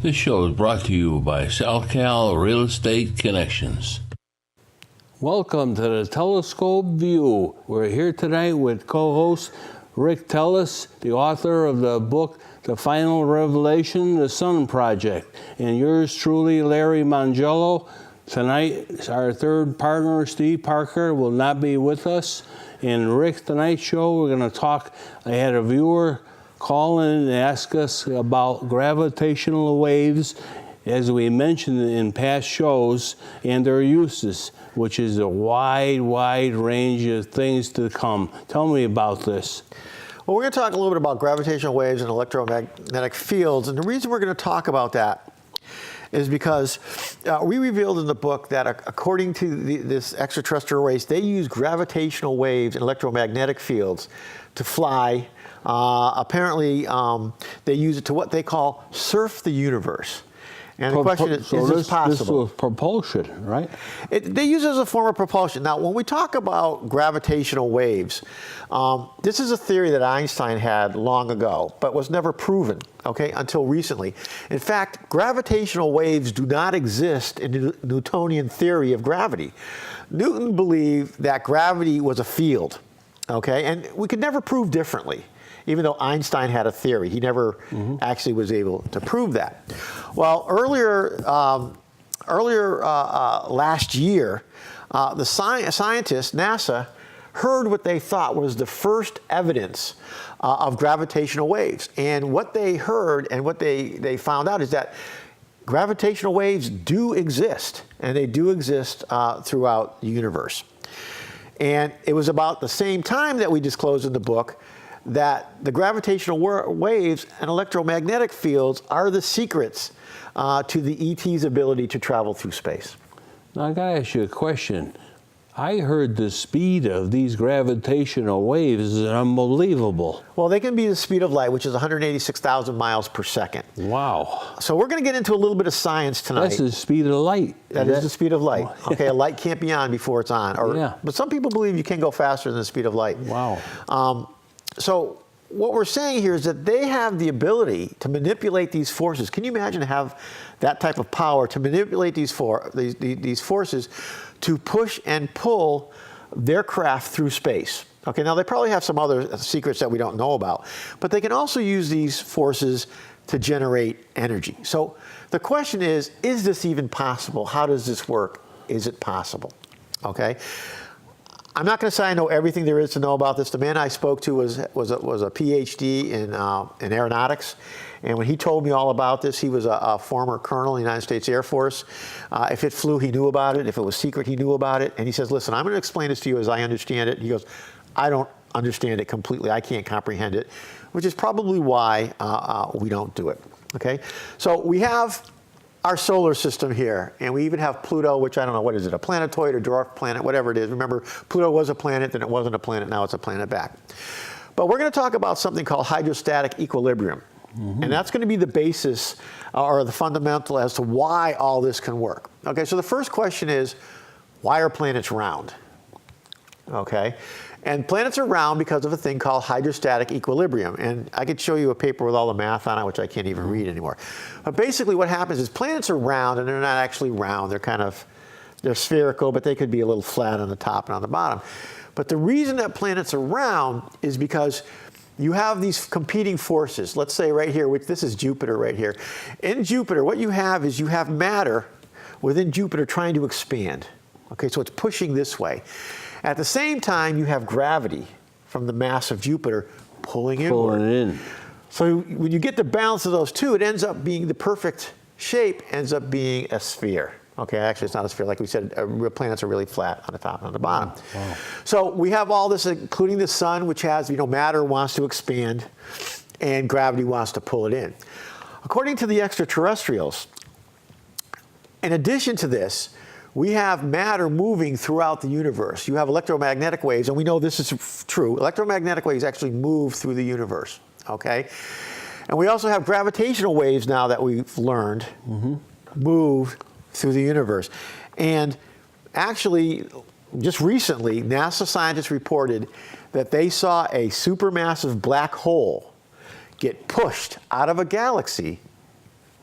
This show is brought to you by SalCal Real Estate Connections. Welcome to the Telescope View. We're here tonight with co-host Rick Teles, the author of the book, The Final Revelation, The Sun Project, and yours truly, Larry Mangello. Tonight, our third partner, Steve Parker, will not be with us. And Rick, tonight's show, we're going to talk. I had a viewer call in and ask us about gravitational waves, as we mentioned in past shows, and their uses, which is a wide range of things to come. Tell me about this. Well, we're going to talk a little bit about gravitational waves and electromagnetic fields. And the reason we're going to talk about that is because we revealed in the book that according to this extraterrestrial race, they use gravitational waves and electromagnetic fields to fly. Apparently, they use it to what they call surf the universe. And the question is this possible? This was propulsion, right? They use it as a form of propulsion. Now, when we talk about gravitational waves, this is a theory that Einstein had long ago, but was never proven, okay, until recently. In fact, gravitational waves do not exist in the Newtonian theory of gravity. Newton believed that gravity was a field, okay, and we could never prove differently. Even though Einstein had a theory, he never actually was able to prove that. Well, earlier last year, the scientists, NASA, heard what they thought was the first evidence of gravitational waves. And what they heard and what they found out is that gravitational waves do exist, and they do exist throughout the universe. And it was about the same time that we disclosed in the book that the gravitational waves and electromagnetic fields are the secrets to the ET's ability to travel through space. Now, I got to ask you a question. I heard the speed of these gravitational waves is unbelievable. Well, they can be the speed of light, which is 186,000 miles per second. Wow. So we're going to get into a little bit of science tonight. That's the speed of light. That is the speed of light. Okay, a light can't be on before it's on. But some people believe you can go faster than the speed of light. Wow. So what we're saying here is that they have the ability to manipulate these forces. Can you imagine to have that type of power to manipulate these forces to push and pull their craft through space? Okay, now they probably have some other secrets that we don't know about, but they can also use these forces to generate energy. So the question is this even possible? How does this work? Is it possible? Okay. I'm not going to say I know everything there is to know about this. The man I spoke to was a PhD in aeronautics, and when he told me all about this, he was a former colonel in the United States Air Force. If it flew, he knew about it. If it was secret, he knew about it. And he says, "Listen, I'm going to explain this to you as I understand it." He goes, "I don't understand it completely. I can't comprehend it," which is probably why we don't do it. Okay, so we have our solar system here, and we even have Pluto, which I don't know, what is it, a planetoid or dwarf planet, whatever it is. Remember, Pluto was a planet, then it wasn't a planet, now it's a planet back. But we're going to talk about something called hydrostatic equilibrium. And that's going to be the basis or the fundamental as to why all this can work. Okay, so the first question is, why are planets round? Okay, and planets are round because of a thing called hydrostatic equilibrium. And I could show you a paper with all the math on it, which I can't even read anymore. But basically what happens is planets are round, and they're not actually round. They're spherical, but they could be a little flat on the top and on the bottom. But the reason that planets are round is because you have these competing forces. Let's say right here, which this is Jupiter right here. In Jupiter, what you have is you have matter within Jupiter trying to expand. Okay, so it's pushing this way. At the same time, you have gravity from the mass of Jupiter pulling in. So when you get the balance of those two, it ends up being the perfect shape, ends up being a sphere. Okay, actually it's not a sphere. Like we said, planets are really flat on the top and on the bottom. Wow. So we have all this, including the sun, which has, matter wants to expand and gravity wants to pull it in. According to the extraterrestrials, in addition to this, we have matter moving throughout the universe. You have electromagnetic waves, and we know this is true. Electromagnetic waves actually move through the universe, okay? And we also have gravitational waves now that we've learned move through the universe. And actually, just recently, NASA scientists reported that they saw a supermassive black hole get pushed out of a galaxy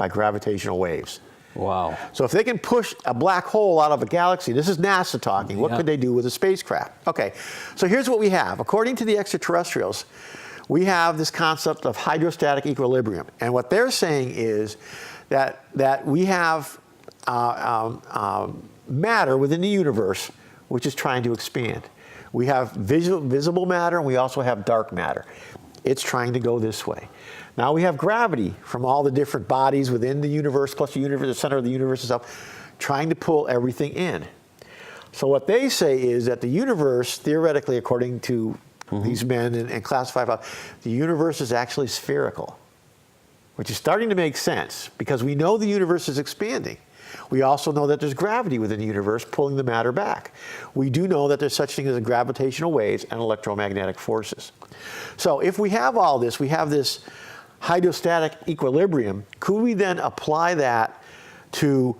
by gravitational waves. Wow. So if they can push a black hole out of a galaxy, this is NASA talking, what could they do with a spacecraft? Okay, so here's what we have. According to the extraterrestrials, we have this concept of hydrostatic equilibrium. And what they're saying is that we have matter within the universe which is trying to expand. We have visible matter, and we also have dark matter. It's trying to go this way. Now we have gravity from all the different bodies within the universe, plus the universe, the center of the universe itself, trying to pull everything in. So what they say is that the universe, theoretically, according to these men and classified, the universe is actually spherical, which is starting to make sense because we know the universe is expanding. We also know that there's gravity within the universe pulling the matter back. We do know that there's such things as gravitational waves and electromagnetic forces. So if we have all this, we have this hydrostatic equilibrium, could we then apply that to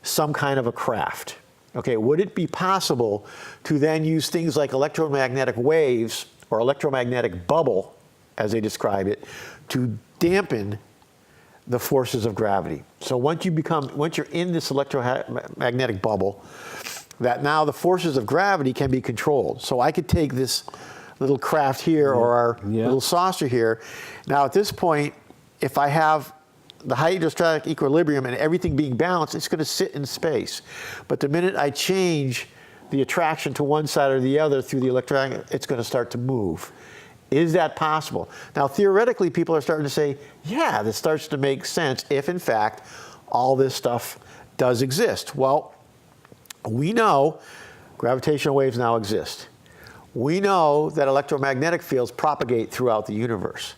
some kind of a craft? Okay, would it be possible to then use things like electromagnetic waves or electromagnetic bubble, as they describe it, to dampen the forces of gravity? So once you're in this electromagnetic bubble, that now the forces of gravity can be controlled. So I could take this little craft here or our little saucer here. Now at this point, if I have the hydrostatic equilibrium and everything being balanced, it's going to sit in space. But the minute I change the attraction to one side or the other through the electromagnetic, it's going to start to move. Is that possible? Now theoretically, people are starting to say, yeah, this starts to make sense if in fact all this stuff does exist. Well, we know gravitational waves now exist. We know that electromagnetic fields propagate throughout the universe.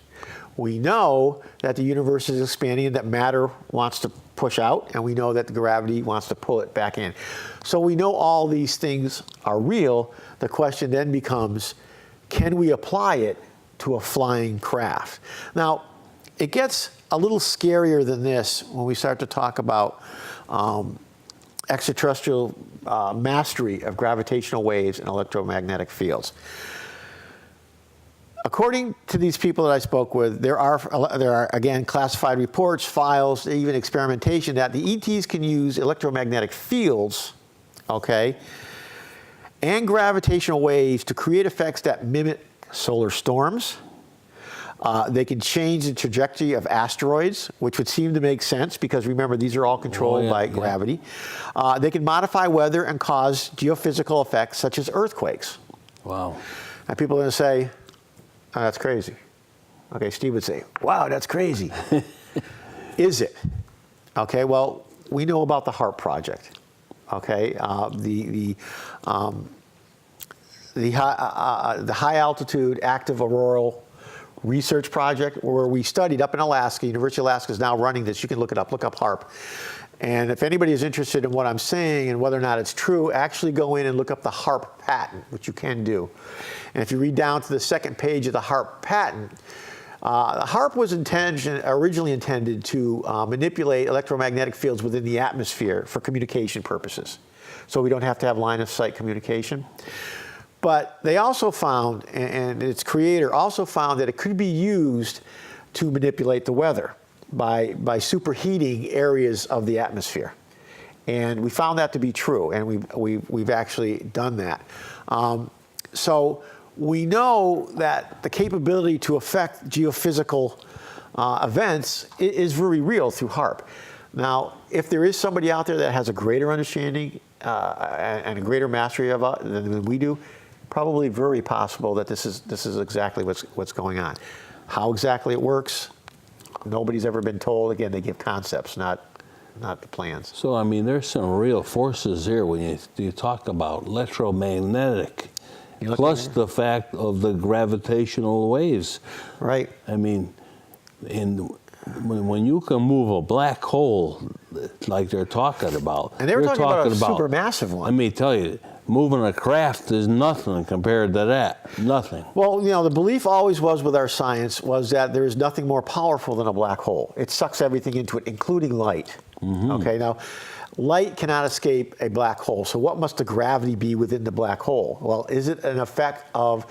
We know that the universe is expanding and that matter wants to push out, and we know that the gravity wants to pull it back in. So we know all these things are real. The question then becomes, can we apply it to a flying craft? Now, it gets a little scarier than this when we start to talk about extraterrestrial mastery of gravitational waves and electromagnetic fields. According to these people that I spoke with, there are again classified reports, files, even experimentation that the ETs can use electromagnetic fields, okay, and gravitational waves to create effects that mimic solar storms. They can change the trajectory of asteroids, which would seem to make sense because remember, these are all controlled by gravity. They can modify weather and cause geophysical effects such as earthquakes. Wow. And people are going to say, oh, that's crazy. Okay, Steve would say, wow, that's crazy. Is it? Okay, well, we know about the HARP project. Okay, the high altitude active auroral research project where we studied up in Alaska. University of Alaska is now running this. You can look it up. Look up HARP. And if anybody is interested in what I'm saying and whether or not it's true, actually go in and look up the HARP patent, which you can do. And if you read down to the second page of the HARP patent, HARP was originally intended to manipulate electromagnetic fields within the atmosphere for communication purposes. So we don't have to have line of sight communication. But they also found, and its creator also found, that it could be used to manipulate the weather by superheating areas of the atmosphere. And we found that to be true, and we've actually done that. So we know that the capability to affect geophysical events is very real through HARP. Now, if there is somebody out there that has a greater understanding and a greater mastery of it than we do, probably very possible that this is exactly what's going on. How exactly it works, nobody's ever been told. Again, they give concepts, not the plans. So, I mean, there's some real forces here when you talk about electromagnetic, plus the fact of the gravitational waves. Right. I mean, when you can move a black hole like they're talking about. And they were talking about a supermassive one. Let me tell you, moving a craft is nothing compared to that. Nothing. Well, you know, the belief always was with our science was that there is nothing more powerful than a black hole. It sucks everything into it, including light. Okay, now light cannot escape a black hole. So what must the gravity be within the black hole? Well, is it an effect of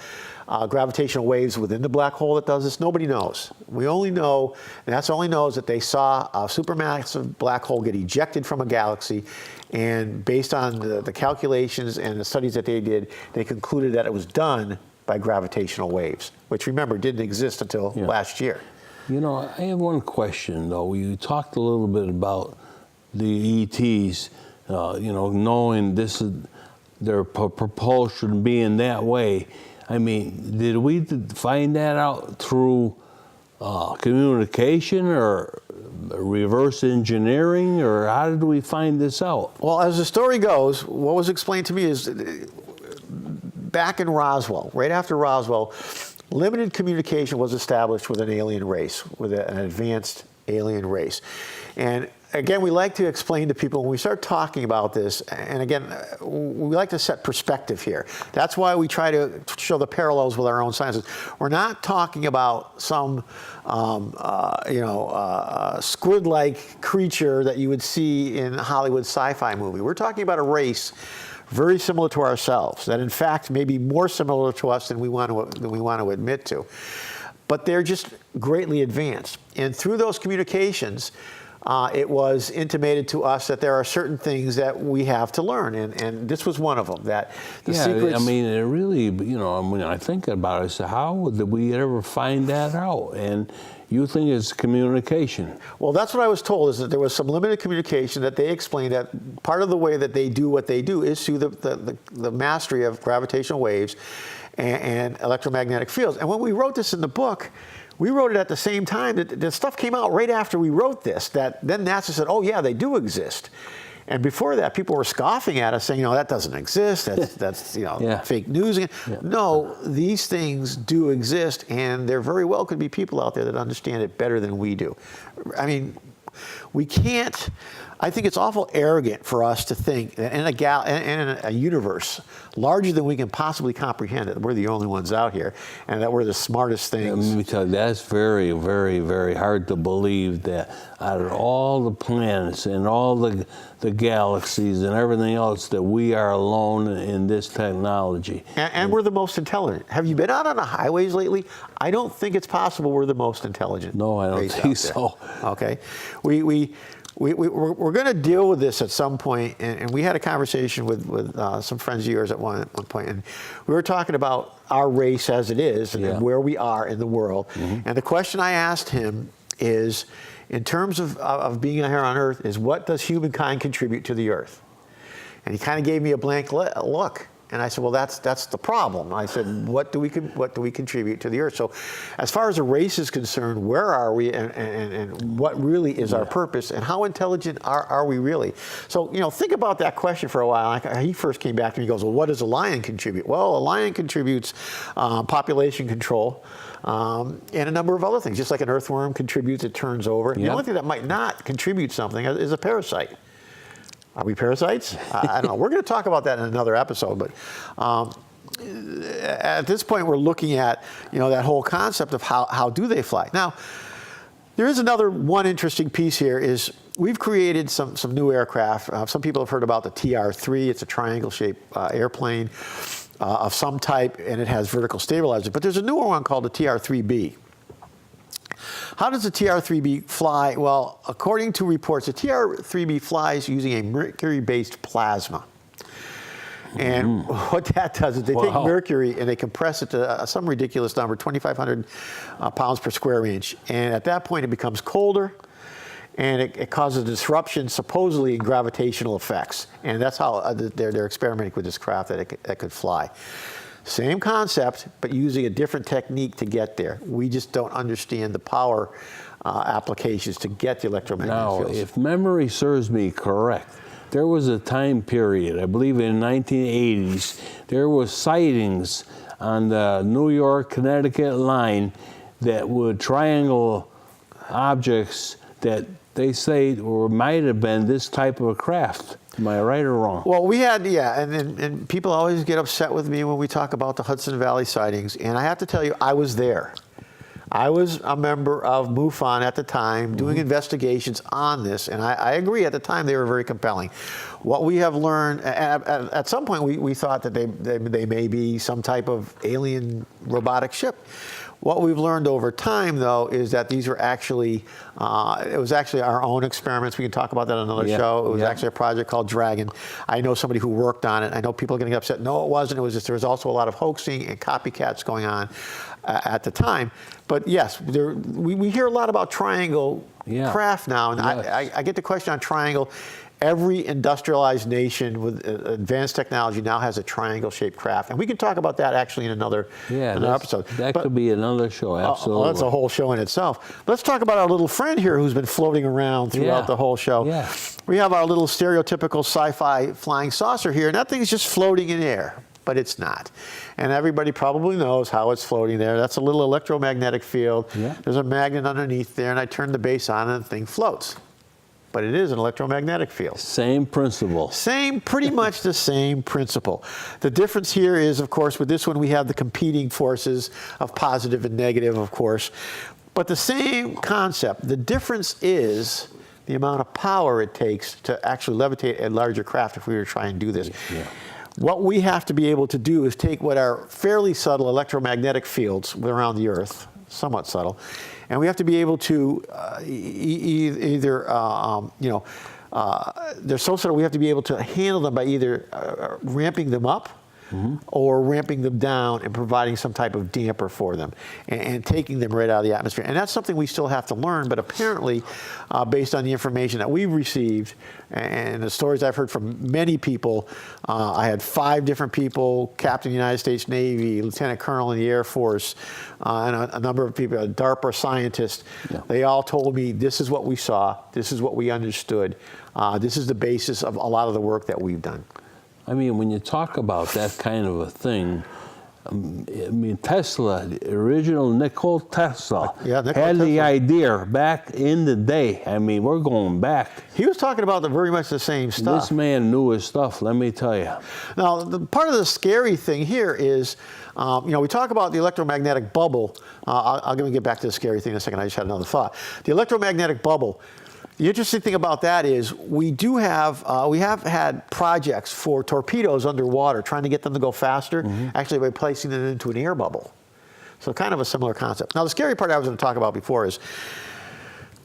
gravitational waves within the black hole that does this? Nobody knows. We only know, and NASA only knows that they saw a supermassive black hole get ejected from a galaxy, and based on the calculations and the studies that they did, they concluded that it was done by gravitational waves, which, remember, didn't exist until last year. You know, I have one question, though. You talked a little bit about the ETs, you know, knowing this is their propulsion being that way. I mean, did we find that out through communication or reverse engineering, or how did we find this out? Well, as the story goes, what was explained to me is back in Roswell, right after Roswell, limited communication was established with an alien race, with an advanced alien race. And again, we like to explain to people when we start talking about this, and again, we like to set perspective here. That's why we try to show the parallels with our own sciences. We're not talking about some, squid-like creature that you would see in a Hollywood sci-fi movie. We're talking about a race very similar to ourselves, that in fact may be more similar to us than we want to admit to. But they're just greatly advanced. And through those communications, it was intimated to us that there are certain things that we have to learn, and this was one of them. That the secrets. I mean, it really, you know, when I think about it, I say, how did we ever find that out? And you think it's communication? Well, that's what I was told, is that there was some limited communication, that they explained that part of the way that they do what they do is through the mastery of gravitational waves and electromagnetic fields. And when we wrote this in the book, we wrote it at the same time that the stuff came out right after we wrote this, that then NASA said, oh yeah, they do exist. And before that, people were scoffing at us, saying, that doesn't exist, that's fake news. No, these things do exist, and there very well could be people out there that understand it better than we do. I mean, we can't, I think it's awful arrogant for us to think that in a universe larger than we can possibly comprehend, that we're the only ones out here and that we're the smartest things. Let me tell you, that's very, very, very hard to believe, that out of all the planets and all the galaxies and everything else, that we are alone in this technology. And we're the most intelligent. Have you been out on the highways lately? I don't think it's possible we're the most intelligent. No, I don't think so. Okay. We're going to deal with this at some point, and we had a conversation with some friends of yours at one point, and we were talking about our race as it is and where we are in the world. And the question I asked him is, in terms of being here on Earth, is what does humankind contribute to the Earth? And he kind of gave me a blank look. And I said, well, that's the problem. I said, what do we contribute to the Earth? So as far as a race is concerned, where are we, and what really is our purpose, and how intelligent are we really? So, think about that question for a while. He first came back to me, he goes, well, what does a lion contribute? Well, a lion contributes population control and a number of other things. Just like an earthworm contributes, it turns over. The only thing that might not contribute something is a parasite. Are we parasites? I don't know. We're going to talk about that in another episode. But at this point, we're looking at that whole concept of how do they fly. Now, there is one interesting piece here is we've created some new aircraft. Some people have heard about the TR-3. It's a triangle-shaped airplane of some type, and it has vertical stabilizer. But there's a newer one called the TR-3B. How does the TR-3B fly? Well, according to reports, the TR-3B flies using a mercury-based plasma. And what that does is they take mercury and they compress it to some ridiculous number, 2,500 pounds per square inch. And at that point, it becomes colder, and it causes a disruption, supposedly, in gravitational effects. And that's how they're experimenting with this craft that it could fly. Same concept, but using a different technique to get there. We just don't understand the power applications to get the electromagnetic fields. Now, if memory serves me correct, there was a time period, I believe in the 1980s, there was sightings on the New York-Connecticut line that would triangle objects that they say or might have been this type of a craft. Am I right or wrong? Well, we had, and people always get upset with me when we talk about the Hudson Valley sightings, and I have to tell you, I was there. I was a member of MUFON at the time, doing investigations on this, and I agree, at the time they were very compelling. What we have learned, at some point we thought that they may be some type of alien robotic ship. What we've learned over time, though, is that these were actually, it was actually our own experiments. We can talk about that on another show. It was actually a project called Dragon. I know somebody who worked on it. I know people are getting upset. No, it wasn't. It was just, there was also a lot of hoaxing and copycats going on at the time. But yes, we hear a lot about triangle craft now. And I get the question on triangle. Every industrialized nation with advanced technology now has a triangle-shaped craft. And we can talk about that actually in another episode. That could be another show, absolutely. That's a whole show in itself. Let's talk about our little friend here who's been floating around throughout the whole show. Yeah. We have our little stereotypical sci-fi flying saucer here, and that thing's just floating in air. But it's not. And everybody probably knows how it's floating there. That's a little electromagnetic field. Yeah. There's a magnet underneath there, and I turn the base on and the thing floats. But it is an electromagnetic field. Same principle. Pretty much the same principle. The difference here is, of course, with this one we have the competing forces of positive and negative, of course. But the same concept. The difference is the amount of power it takes to actually levitate a larger craft if we were to try and do this. Yeah. What we have to be able to do is take what are fairly subtle electromagnetic fields around the Earth, somewhat subtle, and we have to be able to either, they're so subtle, we have to be able to handle them by either ramping them up or ramping them down and providing some type of damper for them and taking them right out of the atmosphere. And that's something we still have to learn, but apparently, based on the information that we've received and the stories I've heard from many people, I had 5 different people, Captain of the United States Navy, Lieutenant Colonel in the Air Force, and a number of people, a DARPA scientist. Yeah. They all told me, this is what we saw, this is what we understood, this is the basis of a lot of the work that we've done. I mean, when you talk about that kind of a thing, I mean, Tesla, the original Nikola Tesla, had the idea back in the day. I mean, we're going back. He was talking about very much the same stuff. This man knew his stuff, let me tell you. Now, part of the scary thing here is, we talk about the electromagnetic bubble. I'm going to get back to the scary thing in a second. I just had another thought. The electromagnetic bubble. The interesting thing about that is we have had projects for torpedoes underwater, trying to get them to go faster, actually by placing them into an air bubble. So kind of a similar concept. Now the scary part I was going to talk about before is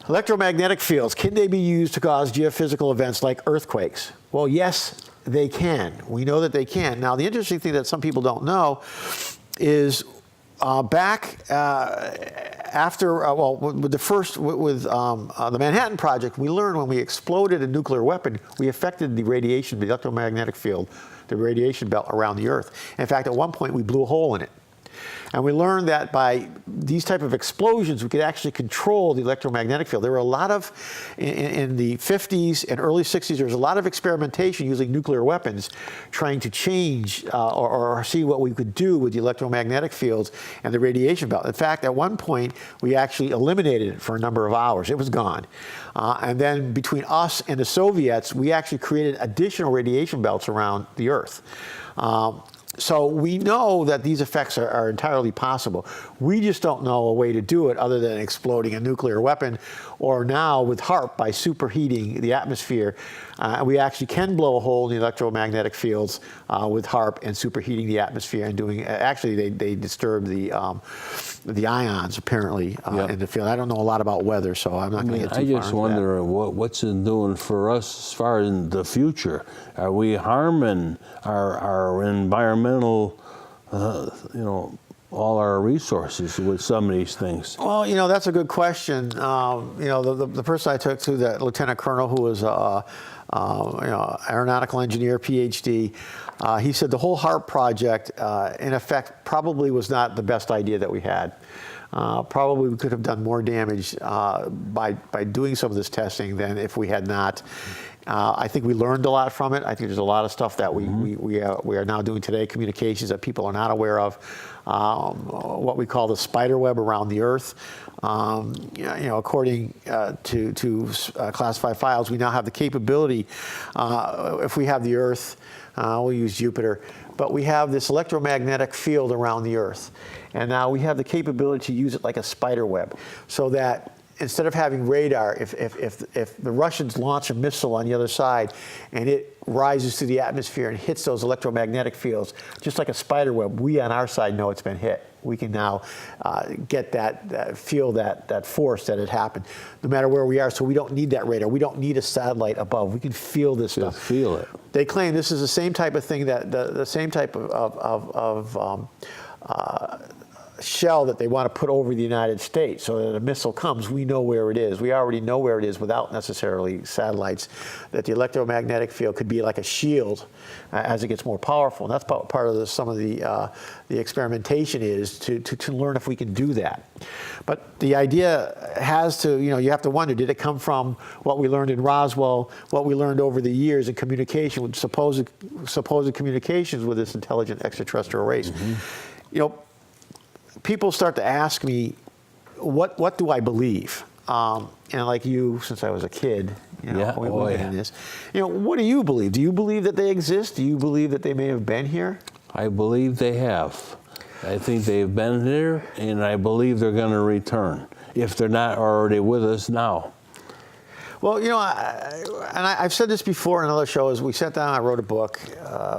electromagnetic fields. Can they be used to cause geophysical events like earthquakes? Well, yes, they can. We know that they can. Now the interesting thing that some people don't know is back after, with the Manhattan Project, we learned when we exploded a nuclear weapon, we affected the radiation, the electromagnetic field, the radiation belt around the Earth. In fact, at one point, we blew a hole in it. And we learned that by these type of explosions, we could actually control the electromagnetic field. There were a lot of, in the 50s and early 60s, there was a lot of experimentation using nuclear weapons, trying to change or see what we could do with the electromagnetic fields and the radiation belt. In fact, at one point, we actually eliminated it for a number of hours. It was gone. And then between us and the Soviets, we actually created additional radiation belts around the Earth. So we know that these effects are entirely possible. We just don't know a way to do it other than exploding a nuclear weapon, or now with HAARP, by superheating the atmosphere. We actually can blow a hole in the electromagnetic fields with HAARP and superheating the atmosphere and doing, actually they disturb the ions apparently in the field. I don't know a lot about weather, so I'm not going to get too far into that. I just wonder what's it doing for us as far as in the future. Are we harming our environmental, all our resources with some of these things? Well, that's a good question. The person I talked to, that Lieutenant Colonel who was aeronautical engineer, PhD, he said the whole HAARP project, in effect, probably was not the best idea that we had. Probably we could have done more damage by doing some of this testing than if we had not. I think we learned a lot from it. I think there's a lot of stuff that we are now doing today, communications that people are not aware of, what we call the spider web around the Earth. According to classified files, we now have the capability, if we have the Earth, we'll use Jupiter, but we have this electromagnetic field around the Earth. And now we have the capability to use it like a spider web, so that instead of having radar, if the Russians launch a missile on the other side and it rises through the atmosphere and hits those electromagnetic fields, just like a spider web, we on our side know it's been hit. We can now get feel that force that had happened, no matter where we are. So we don't need that radar. We don't need a satellite above. We can feel this stuff. Feel it. They claim this is the same type of thing, that the same type of shell that they want to put over the United States, so that a missile comes, we know where it is. We already know where it is without necessarily satellites, that the electromagnetic field could be like a shield as it gets more powerful. And that's part of some of the experimentation is to learn if we can do that. But the idea has to, you have to wonder, did it come from what we learned in Roswell, what we learned over the years in communication, with supposed communications with this intelligent extraterrestrial race? Mm-hmm. People start to ask me, what do I believe? And like you, since I was a kid, we've been in this. What do you believe? Do you believe that they exist? Do you believe that they may have been here? I believe they have. I think they've been here, and I believe they're going to return, if they're not already with us now. Well, I've said this before in other shows. We sat down, I wrote a book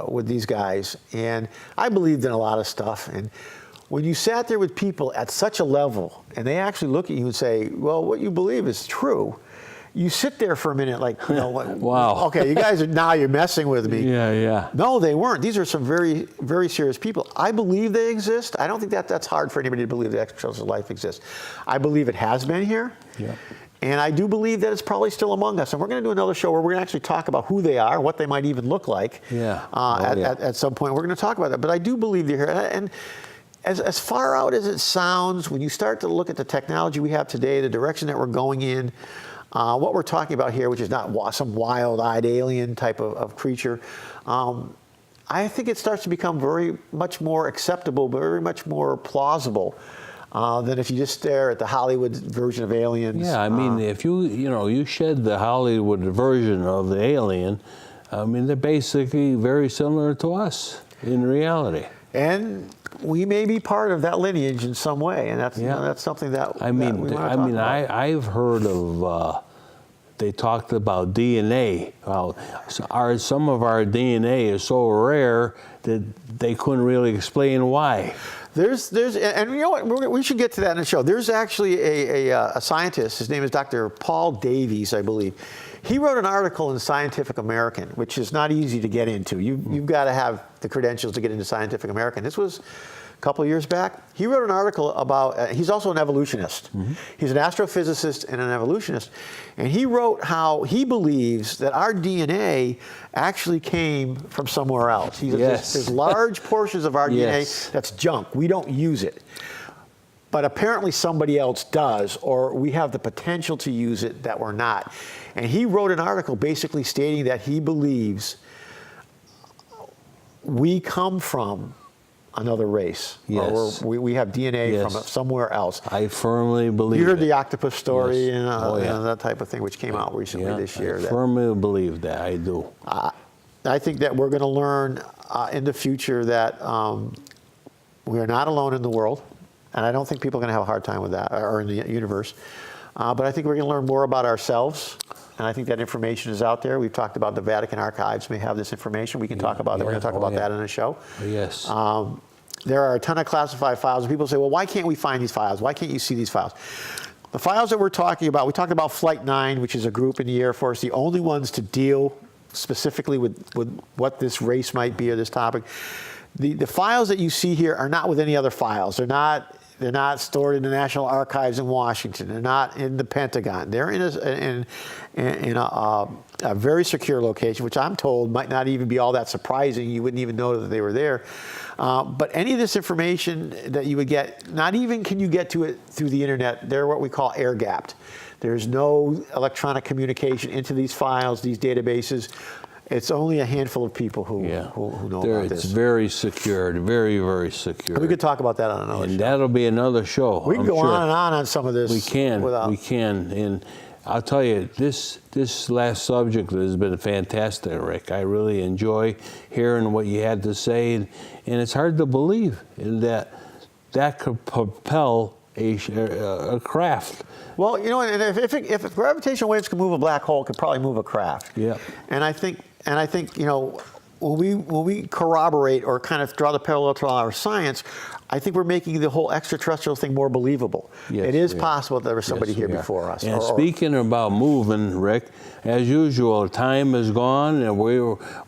with these guys, and I believed in a lot of stuff. And when you sat there with people at such a level, and they actually look at you and say, well, what you believe is true, you sit there for a minute like, wow. Okay, you guys you're messing with me. Yeah. No, they weren't. These are some very, very serious people. I believe they exist. I don't think that's hard for anybody to believe that extraterrestrial life exists. I believe it has been here. Yeah. And I do believe that it's probably still among us. And we're going to do another show where we're going to actually talk about who they are, what they might even look like. At some point. We're going to talk about that. But I do believe they're here. And as far out as it sounds, when you start to look at the technology we have today, the direction that we're going in, what we're talking about here, which is not some wild-eyed alien type of creature, I think it starts to become very much more acceptable, very much more plausible than if you just stare at the Hollywood version of aliens. Yeah, I mean, if you shed the Hollywood version of the alien, I mean, they're basically very similar to us in reality. And we may be part of that lineage in some way, and that's something that we want to talk about. I've heard of. They talked about DNA. Some of our DNA is so rare that they couldn't really explain why. And you know what? We should get to that in the show. There's actually a scientist. His name is Dr. Paul Davies, I believe. He wrote an article in Scientific American, which is not easy to get into. You've got to have the credentials to get into Scientific American. This was a couple of years back. He wrote an article about, he's also an evolutionist. Mm-hmm. He's an astrophysicist and an evolutionist. And he wrote how he believes that our DNA actually came from somewhere else. There's large portions of our DNA that's junk. We don't use it. But apparently somebody else does, or we have the potential to use it that we're not. And he wrote an article basically stating that he believes we come from another race. Yes. Or we have DNA from somewhere else. I firmly believe You heard the octopus story and that type of thing, which came out recently this year. I firmly believe that. I do. I think that we're going to learn in the future that we are not alone in the world. And I don't think people are going to have a hard time with that, or in the universe. But I think we're going to learn more about ourselves. And I think that information is out there. We've talked about the Vatican archives may have this information. We can talk about that. We're going to talk about that in a show. Yes. There are a ton of classified files. And people say, well, why can't we find these files? Why can't you see these files? The files that we're talking about, we talked about Flight 9, which is a group in the Air Force, the only ones to deal specifically with what this race might be or this topic. The files that you see here are not with any other files. They're not stored in the National Archives in Washington. They're not in the Pentagon. They're in a very secure location, which I'm told might not even be all that surprising. You wouldn't even know that they were there. But any of this information that you would get, not even can you get to it through the internet. They're what we call air-gapped. There's no electronic communication into these files, these databases. It's only a handful of people who know about this. It's very secured, very, very secure. We could talk about that on another show. And that'll be another show. We can go on and on some of this. We can. And I'll tell you, this last subject has been fantastic, Rick. I really enjoy hearing what you had to say, and it's hard to believe that could propel a craft. Well, you know, and if gravitational waves can move a black hole, it could probably move a craft. Yeah. And I think, you know, when we corroborate or kind of draw the parallel to our science, I think we're making the whole extraterrestrial thing more believable. Yes, it is possible that there was somebody here before us. And speaking about moving, Rick, as usual, time is gone, and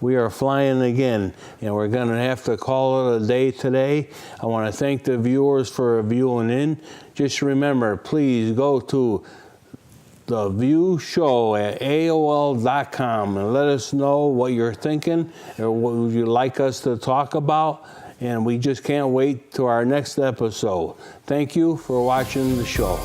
we are flying again, and we're going to have to call it a day today. I want to thank the viewers for viewing in. Just remember, please go to The View Show at AOL.com and let us know what you're thinking or what would you like us to talk about. And we just can't wait to our next episode. Thank you for watching the show.